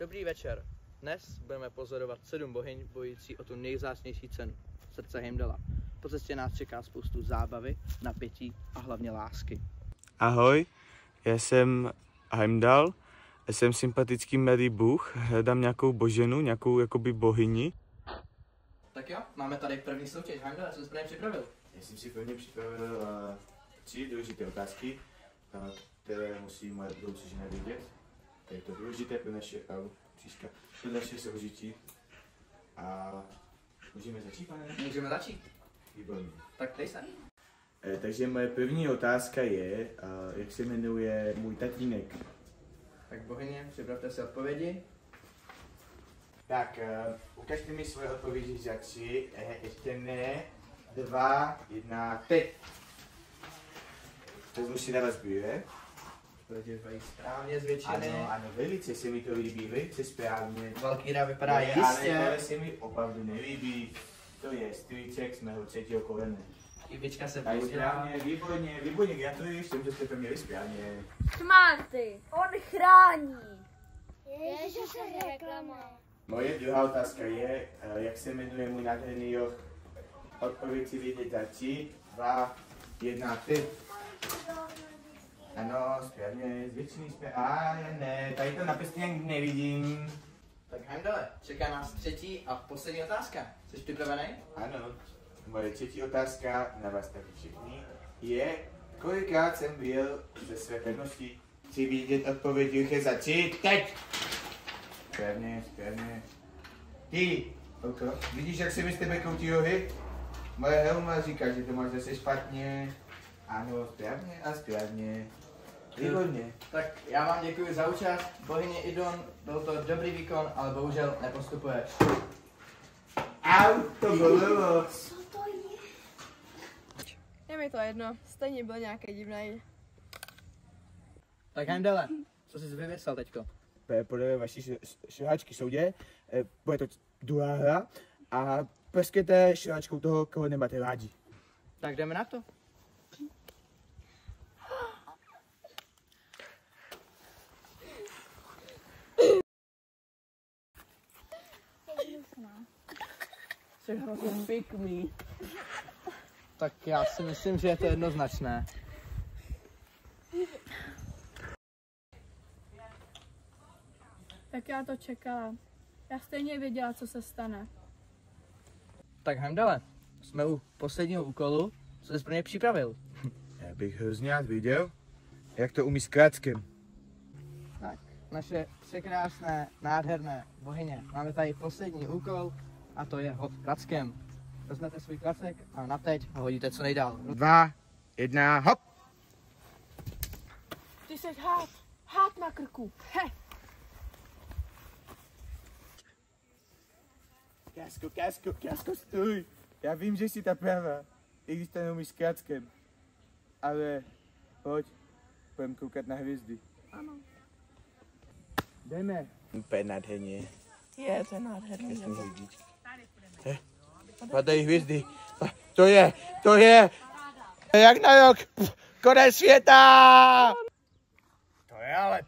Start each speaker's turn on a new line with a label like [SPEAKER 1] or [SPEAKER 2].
[SPEAKER 1] Dobrý večer. Dnes budeme pozorovat 7 bohyň bojující o tu nejvzácnější cenu, srdce Heimdalla. Po cestě nás čeká spoustu zábavy, napětí a hlavně lásky.
[SPEAKER 2] Ahoj, já jsem Heimdall, jsem sympatický milý bůh, hledám nějakou boženu, nějakou jakoby bohyni.
[SPEAKER 1] Tak jo, máme tady první soutěž. Heimdall, jsem se prvně připravil.
[SPEAKER 2] Já jsem si prvně připravil 3 důležité otázky, které musí moje budoucí žena vědět. Je to důležité pro naše soužití. A můžeme začít, pane?
[SPEAKER 1] Můžeme začít.
[SPEAKER 2] Výborně.
[SPEAKER 1] Tak dej se.
[SPEAKER 2] Takže moje první otázka je, jak se jmenuje můj tatínek.
[SPEAKER 1] Tak bohyně, připravte si odpovědi.
[SPEAKER 2] Tak, ukažte mi svoje odpovědi za 3, ještě ne, 2, 1, teď. To musí dávat zbýve.
[SPEAKER 1] Vypají správně z většiny.
[SPEAKER 2] Ano, velice se mi to líbí, velice správně.
[SPEAKER 1] Valkýra vypadá
[SPEAKER 2] Ale
[SPEAKER 1] jistě.
[SPEAKER 2] tohle se mi opravdu nelíbí. To je strýček z mého 3. kolene.
[SPEAKER 1] Chybička se
[SPEAKER 2] Tak
[SPEAKER 1] používá.
[SPEAKER 2] správně, výborně, gratuluji, jsem, že jste to měli správně.
[SPEAKER 3] Smarty, on chrání. Ježiš, reklama.
[SPEAKER 2] Moje druhá otázka je, jak se jmenuje můj nádherný roh. Odpověď si vědět za 3, 2, 1, teď. Ano, správně, z většiny správně. Ne, tady to na prstě nevidím.
[SPEAKER 1] Tak Heimdalle, čeká nás 3. a poslední otázka. Jsi připravený?
[SPEAKER 2] Ano, moje 3. otázka na vás taky všichni je, kolikrát jsem byl ze své pevnosti. Chci vidět odpověď rychle za 3, teď! Správně. Ty, Olko, vidíš, jak se mi z tebe koutí rohy? Moje helma říká, že to máš zase špatně. Ano, správně. Výborně.
[SPEAKER 1] Tak já vám děkuji za účast. Bohyně Idun, byl to dobrý výkon, ale bohužel nepostupuješ.
[SPEAKER 2] Au, to bolelo.
[SPEAKER 3] Co to je?
[SPEAKER 4] Je mi to jedno, stejně byl nějaký divný.
[SPEAKER 1] Tak Heimdalle, co jsi vyvěsal teďko?
[SPEAKER 2] Podle vaší šlehačky soudě, bude to druhá hra a prskněte šlehačkou toho, koho nemáte rádi.
[SPEAKER 1] Tak jdeme na to. Jsi hrozně pěkný. Tak já si myslím, že je to jednoznačné.
[SPEAKER 4] Tak já to čekala. Já stejně věděla, co se stane.
[SPEAKER 1] Tak Heimdalle, jsme u posledního úkolu. Co jsi pro ně připravil?
[SPEAKER 2] Já bych hrozně rád viděl, jak to umí s kráckem.
[SPEAKER 1] Tak, naše překrásné, nádherné bohyně. Máme tady poslední úkol a to je hod klackem. Vezmete svůj klacek a na teď ho hodíte co nejdál.
[SPEAKER 2] 2, 1, hop!
[SPEAKER 4] Ty jsi hád na krku. He.
[SPEAKER 2] Kásko, stůj! Já vím, že jsi ta pravá, i když to neumíš s kráckem. Ale pojď, budeme koukat na hvězdy.
[SPEAKER 4] Ano.
[SPEAKER 2] Jdeme. Úplně nádherně.
[SPEAKER 4] Je, to je nádherný.
[SPEAKER 2] Padají hvězdy. To je jak na rok. Konec světa! To je ale